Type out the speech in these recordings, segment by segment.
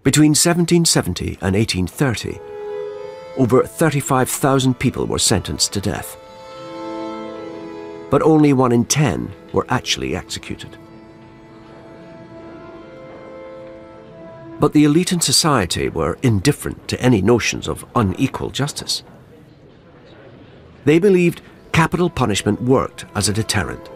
Between 1770 and 1830, over 35,000 people were sentenced to death. But only 1 in 10 were actually executed. But the elite in society were indifferent to any notions of unequal justice. They believed capital punishment worked as a deterrent.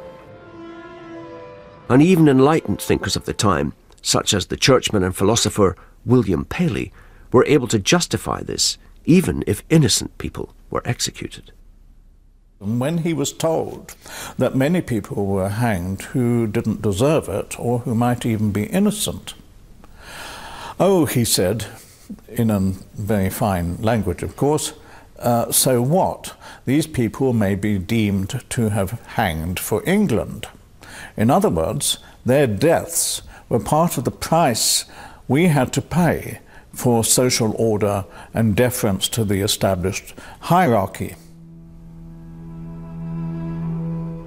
And even enlightened thinkers of the time, such as the churchman and philosopher William Paley, were able to justify this even if innocent people were executed. And when he was told that many people were hanged who didn't deserve it or who might even be innocent, "Oh," he said, in a very fine language, of course, "so what? These people may be deemed to have hanged for England." In other words, their deaths were part of the price we had to pay for social order and deference to the established hierarchy.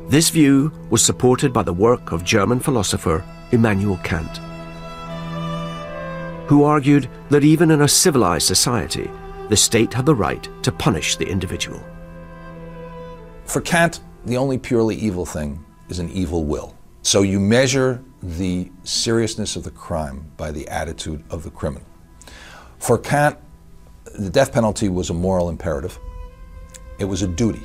This view was supported by the work of German philosopher Immanuel Kant, who argued that even in a civilized society, the state had the right to punish the individual. For Kant, the only purely evil thing is an evil will. So you measure the seriousness of the crime by the attitude of the criminal. For Kant, the death penalty was a moral imperative. It was a duty,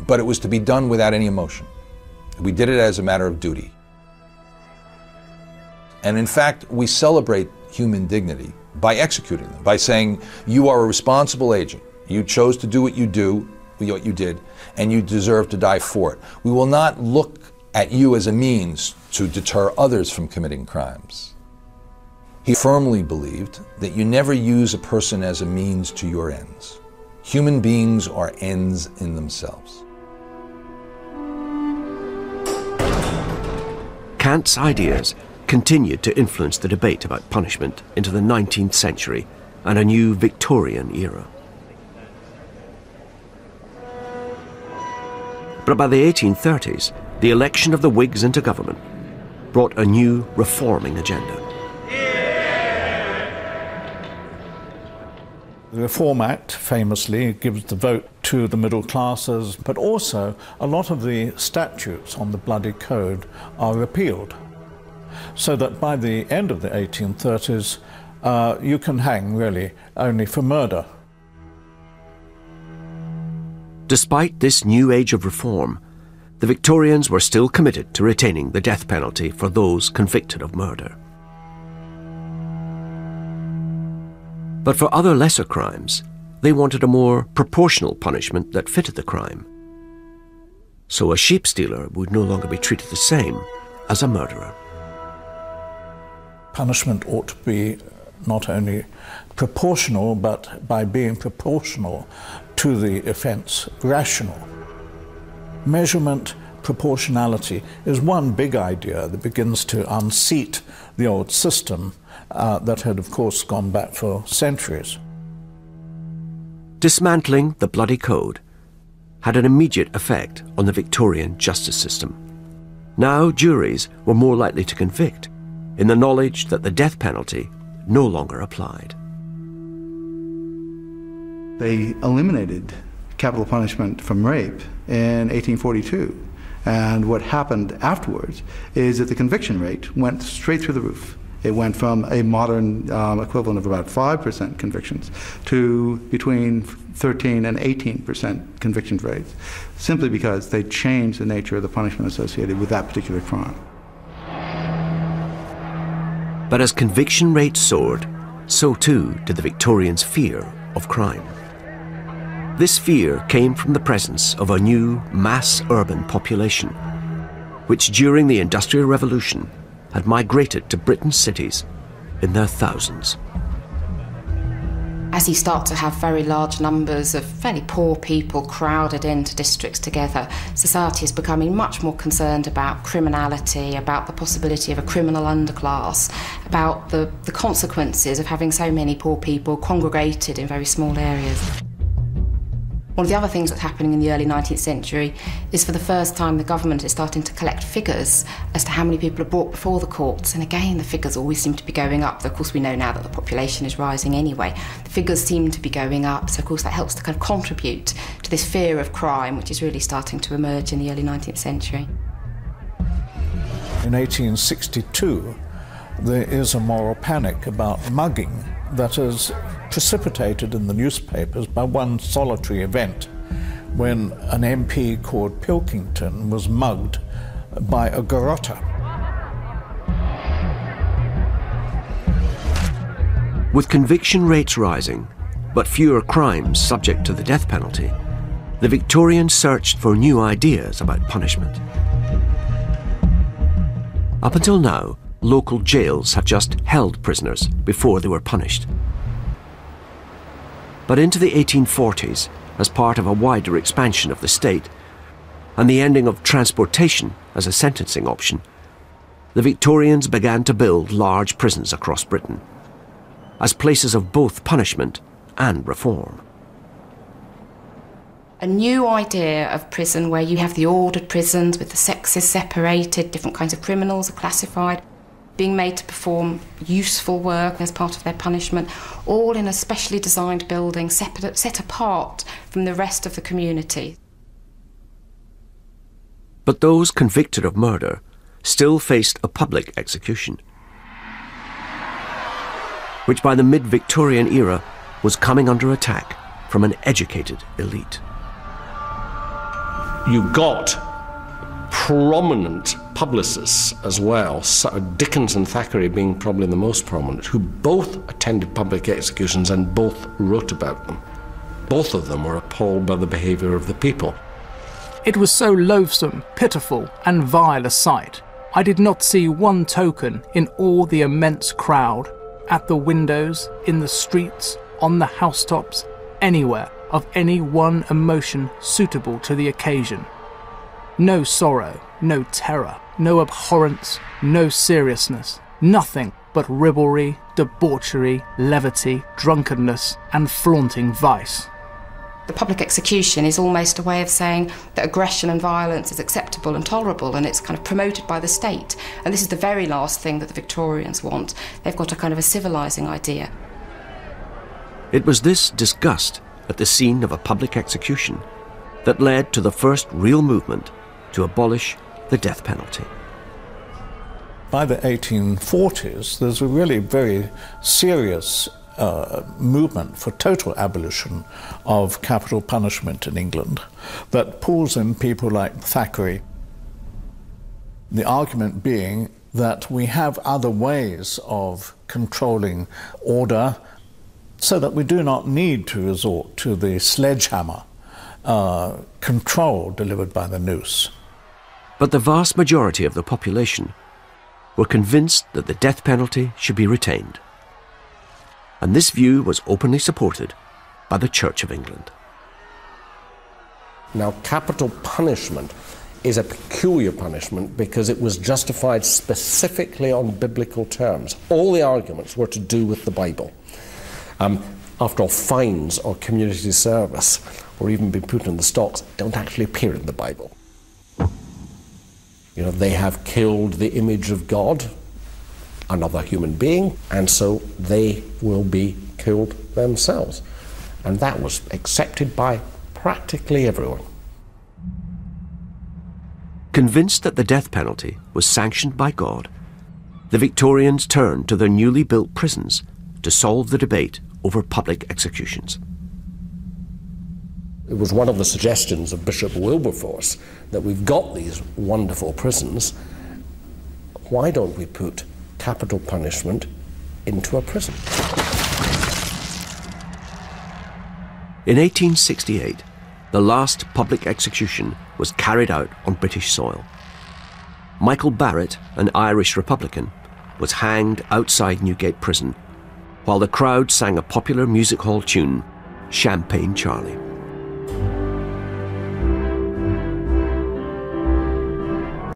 but it was to be done without any emotion. We did it as a matter of duty. And in fact, we celebrate human dignity by executing them, by saying, you are a responsible agent. You chose to do what you did, and you deserve to die for it. We will not look at you as a means to deter others from committing crimes. He firmly believed that you never use a person as a means to your ends. Human beings are ends in themselves. Kant's ideas continued to influence the debate about punishment into the 19th century and a new Victorian era. But by the 1830s, the election of the Whigs into government brought a new reforming agenda. The Reform Act famously gives the vote to the middle classes, but also a lot of the statutes on the Bloody Code are repealed, so that by the end of the 1830s, you can hang really only for murder. Despite this new age of reform, the Victorians were still committed to retaining the death penalty for those convicted of murder. But for other lesser crimes, they wanted a more proportional punishment that fitted the crime. So a sheep stealer would no longer be treated the same as a murderer. Punishment ought to be not only proportional, but by being proportional to the offence, rational. Measurement, proportionality is one big idea that begins to unseat the old system that had, of course, gone back for centuries. Dismantling the Bloody Code had an immediate effect on the Victorian justice system. Now juries were more likely to convict in the knowledge that the death penalty no longer applied. They eliminated capital punishment from rape in 1842. And what happened afterwards is that the conviction rate went straight through the roof. It went from a modern equivalent of about 5% convictions to between 13 and 18% conviction rates, simply because they changed the nature of the punishment associated with that particular crime. But as conviction rates soared, so too did the Victorians' fear of crime. This fear came from the presence of a new mass urban population, which during the Industrial Revolution had migrated to Britain's cities in their thousands. As you start to have very large numbers of fairly poor people crowded into districts together, society is becoming much more concerned about criminality, about the possibility of a criminal underclass, about the consequences of having so many poor people congregated in very small areas. One of the other things that's happening in the early 19th century is for the first time the government is starting to collect figures as to how many people are brought before the courts. And again, the figures always seem to be going up. Of course, we know now that the population is rising anyway. The figures seem to be going up, so of course that helps to kind of contribute to this fear of crime, which is really starting to emerge in the early 19th century. In 1862, there is a moral panic about mugging that is precipitated in the newspapers by one solitary event when an MP called Pilkington was mugged by a garrotter. With conviction rates rising, but fewer crimes subject to the death penalty, the Victorians searched for new ideas about punishment. Up until now, local jails have just held prisoners before they were punished. But into the 1840s, as part of a wider expansion of the state, and the ending of transportation as a sentencing option, the Victorians began to build large prisons across Britain, as places of both punishment and reform. A new idea of prison where you have the ordered prisons with the sexes separated, different kinds of criminals are classified, being made to perform useful work as part of their punishment, all in a specially designed building set apart from the rest of the community. But those convicted of murder still faced a public execution, which by the mid-Victorian era was coming under attack from an educated elite. You got prominent publicists as well, Dickens and Thackeray being probably the most prominent, who both attended public executions and both wrote about them. Both of them were appalled by the behaviour of the people. It was so loathsome, pitiful, and vile a sight. I did not see one token in all the immense crowd, at the windows, in the streets, on the housetops, anywhere, of any one emotion suitable to the occasion. No sorrow, no terror, no abhorrence, no seriousness, nothing but ribaldry, debauchery, levity, drunkenness, and flaunting vice. The public execution is almost a way of saying that aggression and violence is acceptable and tolerable, and it's kind of promoted by the state. And this is the very last thing that the Victorians want. They've got a kind of a civilising idea. It was this disgust at the scene of a public execution that led to the first real movement to abolish the death penalty. By the 1840s, there's a really very serious movement for total abolition of capital punishment in England that pulls in people like Thackeray. The argument being that we have other ways of controlling order so that we do not need to resort to the sledgehammer control delivered by the noose. But the vast majority of the population were convinced that the death penalty should be retained. And this view was openly supported by the Church of England. Now, capital punishment is a peculiar punishment because it was justified specifically on biblical terms. All the arguments were to do with the Bible. After all, fines or community service, or even being put in the stocks, don't actually appear in the Bible. You know, they have killed the image of God, another human being, and so they will be killed themselves. And that was accepted by practically everyone. Convinced that the death penalty was sanctioned by God, the Victorians turned to their newly built prisons to solve the debate over public executions. It was one of the suggestions of Bishop Wilberforce that we've got these wonderful prisons. Why don't we put capital punishment into a prison? In 1868, the last public execution was carried out on British soil. Michael Barrett, an Irish Republican, was hanged outside Newgate Prison while the crowd sang a popular music hall tune, Champagne Charlie.